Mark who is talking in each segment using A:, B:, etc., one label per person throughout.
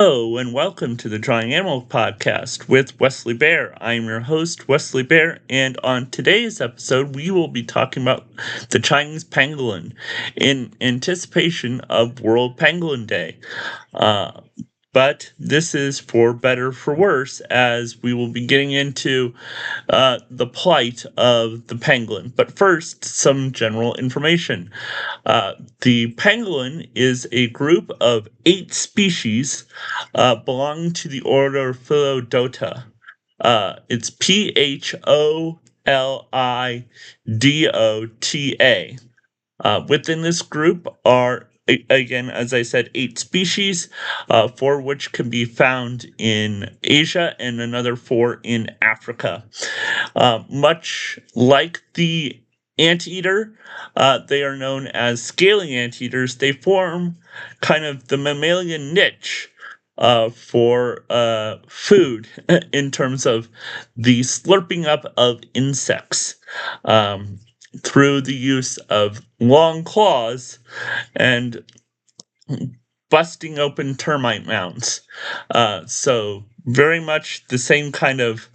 A: Hello, and welcome to the Drawing Animal Podcast with Wesley Bare. I'm your host, Wesley Bare, and on today's episode, we will be talking about the Chinese pangolin in anticipation of World Pangolin Day. Uh, but this is for better for worse, as we will be getting into the plight of the pangolin. But first, some general information. The pangolin is a group of 8 species belonging to the order Philodota. It's PHOLIDOTA. Within this group are, again, as I said, 8 species, 4 which can be found in Asia and another 4 in Africa. Much like the anteater, they are known as scaling anteaters. They form kind of the mammalian niche for food in terms of the slurping up of insects. Through the use of long claws and busting open termite mounds. So, very much the same kind of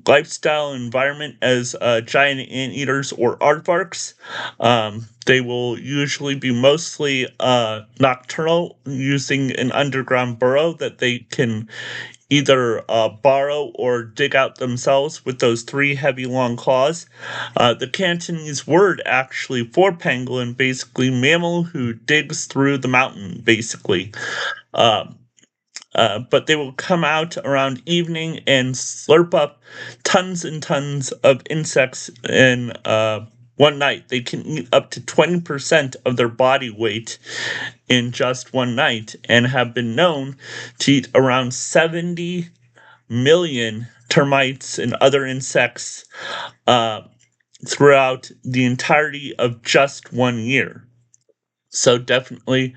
A: lifestyle environment as giant anteaters or aardvarks. They will usually be mostly nocturnal, using an underground burrow that they can either borrow or dig out themselves with those 3 heavy long claws. The Cantonese word actually for pangolin, basically mammal who digs through the mountain, basically. Um, but they will come out around evening and slurp up tons and tons of insects in one night. They can eat up to 20% of their body weight in just one night and have been known to eat around 70 million termites and other insects uh, throughout the entirety of just one year. So, definitely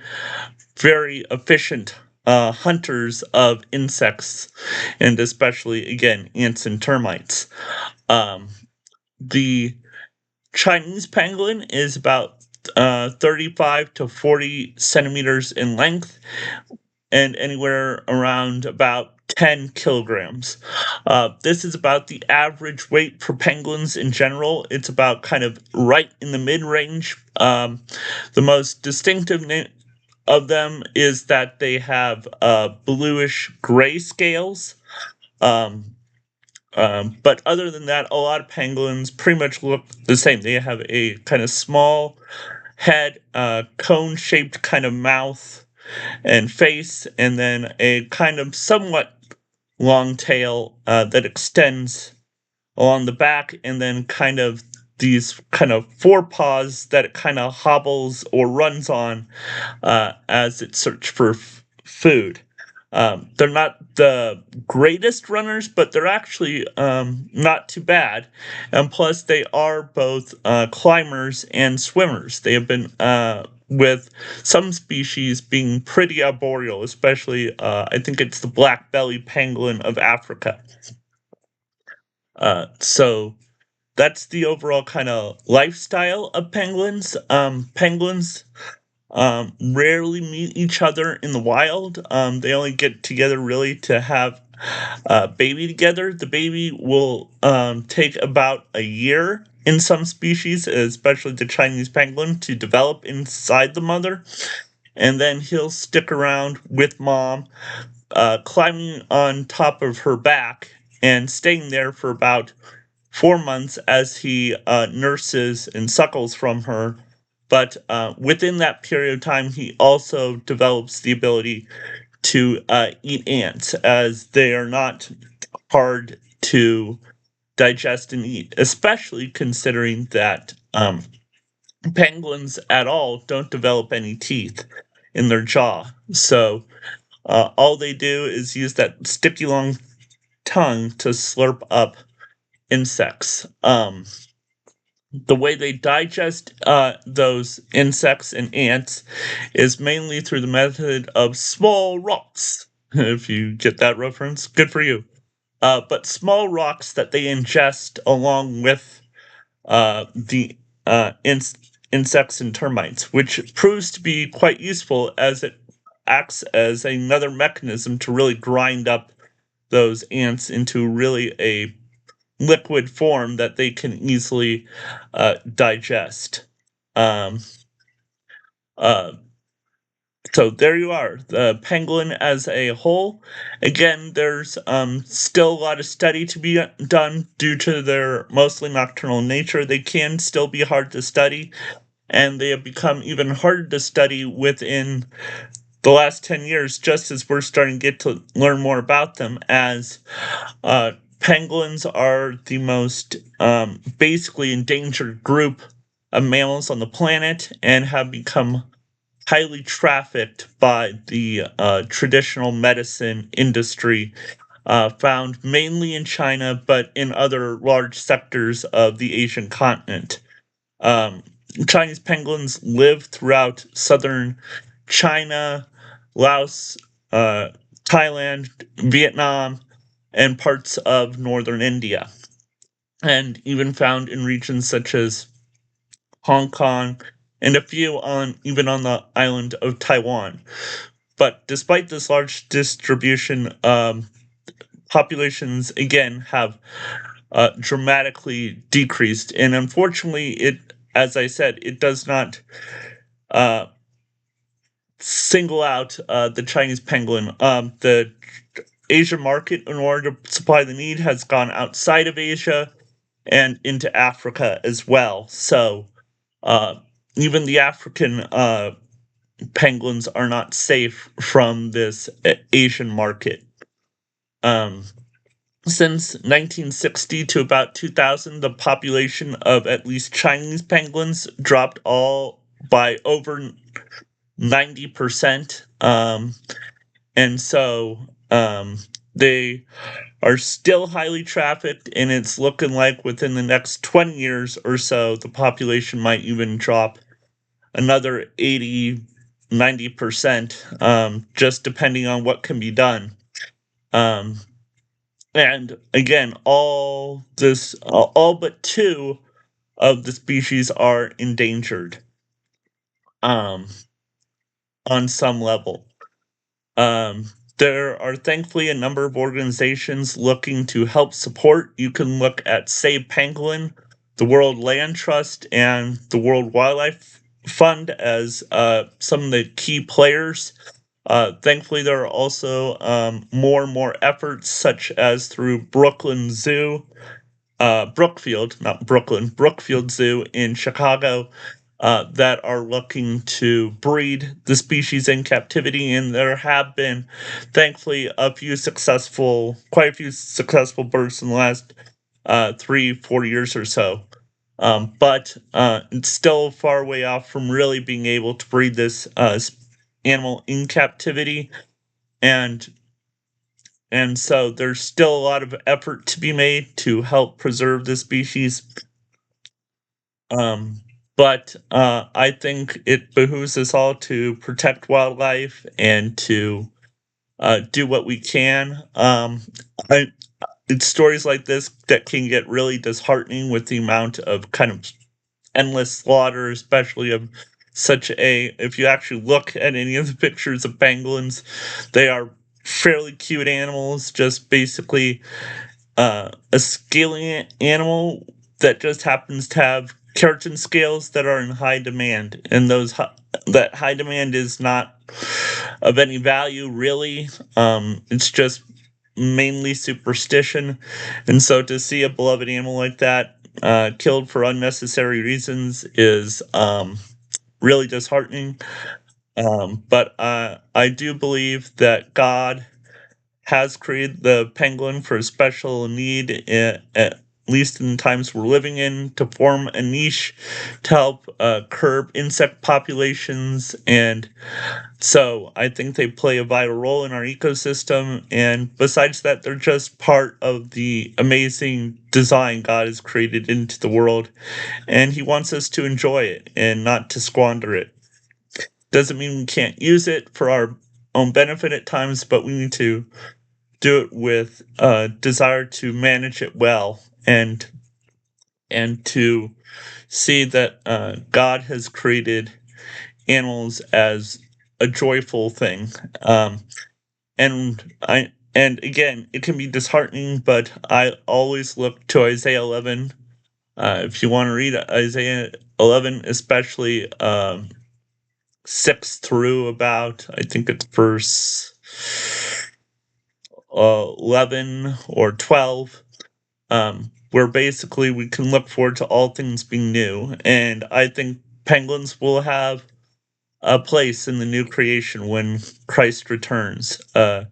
A: very efficient hunters of insects, and especially, again, ants and termites. Um, the Chinese pangolin is about 35 to 40 centimeters in length and anywhere around about 10 kilograms. This is about the average weight for pangolins in general. It's about kind of right in the mid range. The most distinctive of them is that they have bluish gray scales. Um, but other than that, a lot of pangolins pretty much look the same. They have a kind of small head, cone shaped kind of mouth and face, and then a kind of somewhat long tail that extends along the back, and then kind of these kind of forepaws that it kind of hobbles or runs on as it searches for food. They're not the greatest runners, but they're actually not too bad. And plus, they are both climbers and swimmers. They have been, with some species being pretty arboreal, especially, I think it's the black belly pangolin of Africa. So that's the overall kind of lifestyle of penguins. Penguins rarely meet each other in the wild. They only get together really to have a baby together. The baby will take about a year in some species, especially the Chinese pangolin, to develop inside the mother. And then he'll stick around with mom, climbing on top of her back and staying there for about 4 months as he nurses and suckles from her. But within that period of time, he also develops the ability to eat ants, as they are not hard to digest and eat, especially considering that penguins at all don't develop any teeth in their jaw. So all they do is use that sticky long tongue to slurp up insects. The way they digest those insects and ants is mainly through the method of small rocks. If you get that reference, good for you. But small rocks that they ingest along with the insects and termites, which proves to be quite useful as it acts as another mechanism to really grind up those ants into really a liquid form that they can easily digest. Um, uh, so there you are, the pangolin as a whole. Again, there's still a lot of study to be done due to their mostly nocturnal nature. They can still be hard to study, and they have become even harder to study within the last 10 years, just as we're starting to get to learn more about them, as pangolins are the most basically endangered group of mammals on the planet and have become highly trafficked by the traditional medicine industry, found mainly in China, but in other large sectors of the Asian continent. Um, Chinese pangolins live throughout southern China, Laos, uh, Thailand, Vietnam, and parts of northern India, and even found in regions such as Hong Kong and a few on even on the island of Taiwan. But despite this large distribution, populations again have dramatically decreased, and unfortunately, as I said, it does not uh, single out the Chinese pangolin. The Asia market, in order to supply the need, has gone outside of Asia and into Africa as well. So uh, even the African pangolins are not safe from this Asian market. Um, since 1960 to about 2000, the population of at least Chinese pangolins dropped all by over 90%. And so they are still highly trafficked, and it's looking like within the next 20 years or so, the population might even drop another 80, 90%, just depending on what can be done. Um, and again, all but two of the species are endangered um, on some level. Um, there are thankfully a number of organizations looking to help support. You can look at Save Pangolin, the World Land Trust, and the World Wildlife Fund as some of the key players. Thankfully, there are also more and more efforts, such as through Brooklyn Zoo, Brookfield, not Brooklyn, Brookfield Zoo in Chicago, that are looking to breed the species in captivity. And there have been, thankfully, quite a few successful births in the last 3, 4 years or so. But it's still far way off from really being able to breed this animal in captivity. And so there's still a lot of effort to be made to help preserve the species. Um, but I think it behooves us all to protect wildlife and to do what we can. I, it's stories like this that can get really disheartening with the amount of kind of endless slaughter, especially of if you actually look at any of the pictures of pangolins, they are fairly cute animals, just basically a scaly animal that just happens to have keratin scales that are in high demand, and that high demand is not of any value really. It's just mainly superstition, and so to see a beloved animal like that killed for unnecessary reasons is really disheartening. But I do believe that God has created the pangolin for a special need, at least in the times we're living in, to form a niche to help curb insect populations. And so I think they play a vital role in our ecosystem. And besides that, they're just part of the amazing design God has created into the world. And He wants us to enjoy it and not to squander it. Doesn't mean we can't use it for our own benefit at times, but we need to do it with a desire to manage it well, and to see that God has created animals as a joyful thing. And again, it can be disheartening, but I always look to Isaiah 11. If you want to read Isaiah 11, especially 6 through about, I think it's verse 11 or 12, where basically we can look forward to all things being new. And I think penguins will have a place in the new creation when Christ returns to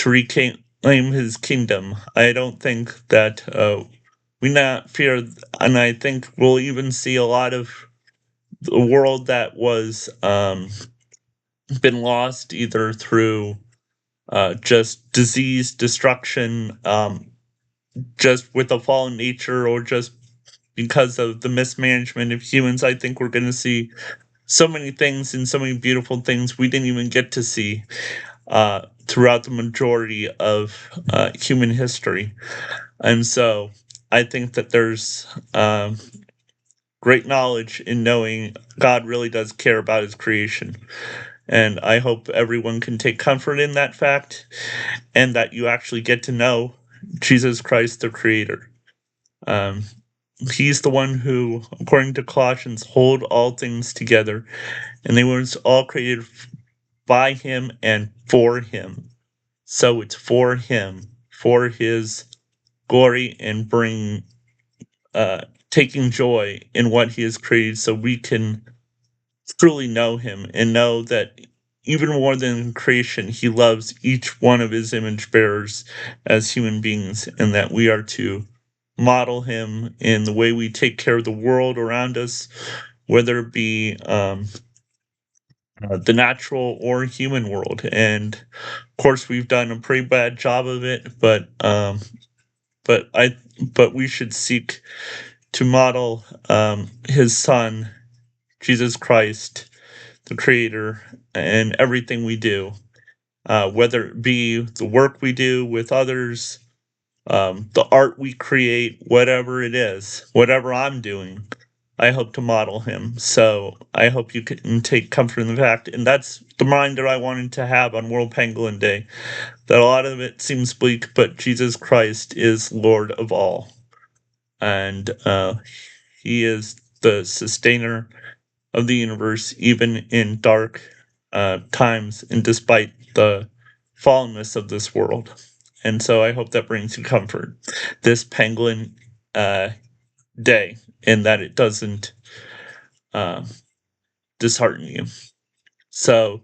A: reclaim his kingdom. I don't think that we not fear, and I think we'll even see a lot of the world that was been lost either through just disease, destruction, just with the fallen nature, or just because of the mismanagement of humans. I think we're going to see so many things and so many beautiful things we didn't even get to see throughout the majority of human history. And so I think that there's great knowledge in knowing God really does care about his creation. And I hope everyone can take comfort in that fact and that you actually get to know Jesus Christ, the Creator. Um, he's the one who, according to Colossians, hold all things together, and they were all created by him and for him. So it's for him, for his glory, and taking joy in what he has created, so we can truly know him and know that even more than creation, he loves each one of his image bearers as human beings, and that we are to model him in the way we take care of the world around us, whether it be the natural or human world. And of course, we've done a pretty bad job of it, but I but we should seek to model his son, Jesus Christ, the Creator, and everything we do, whether it be the work we do with others, the art we create, whatever it is, whatever I'm doing, I hope to model him. So I hope you can take comfort in the fact, and that's the reminder I wanted to have on World Pangolin Day, that a lot of it seems bleak, but Jesus Christ is Lord of all. And he is the sustainer of the universe, even in dark times and despite the fallenness of this world. And so I hope that brings you comfort this Pangolin day, and that it doesn't uh, dishearten you. So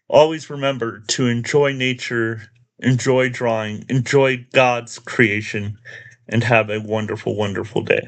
A: always remember to enjoy nature, enjoy drawing, enjoy God's creation, and have a wonderful, wonderful day.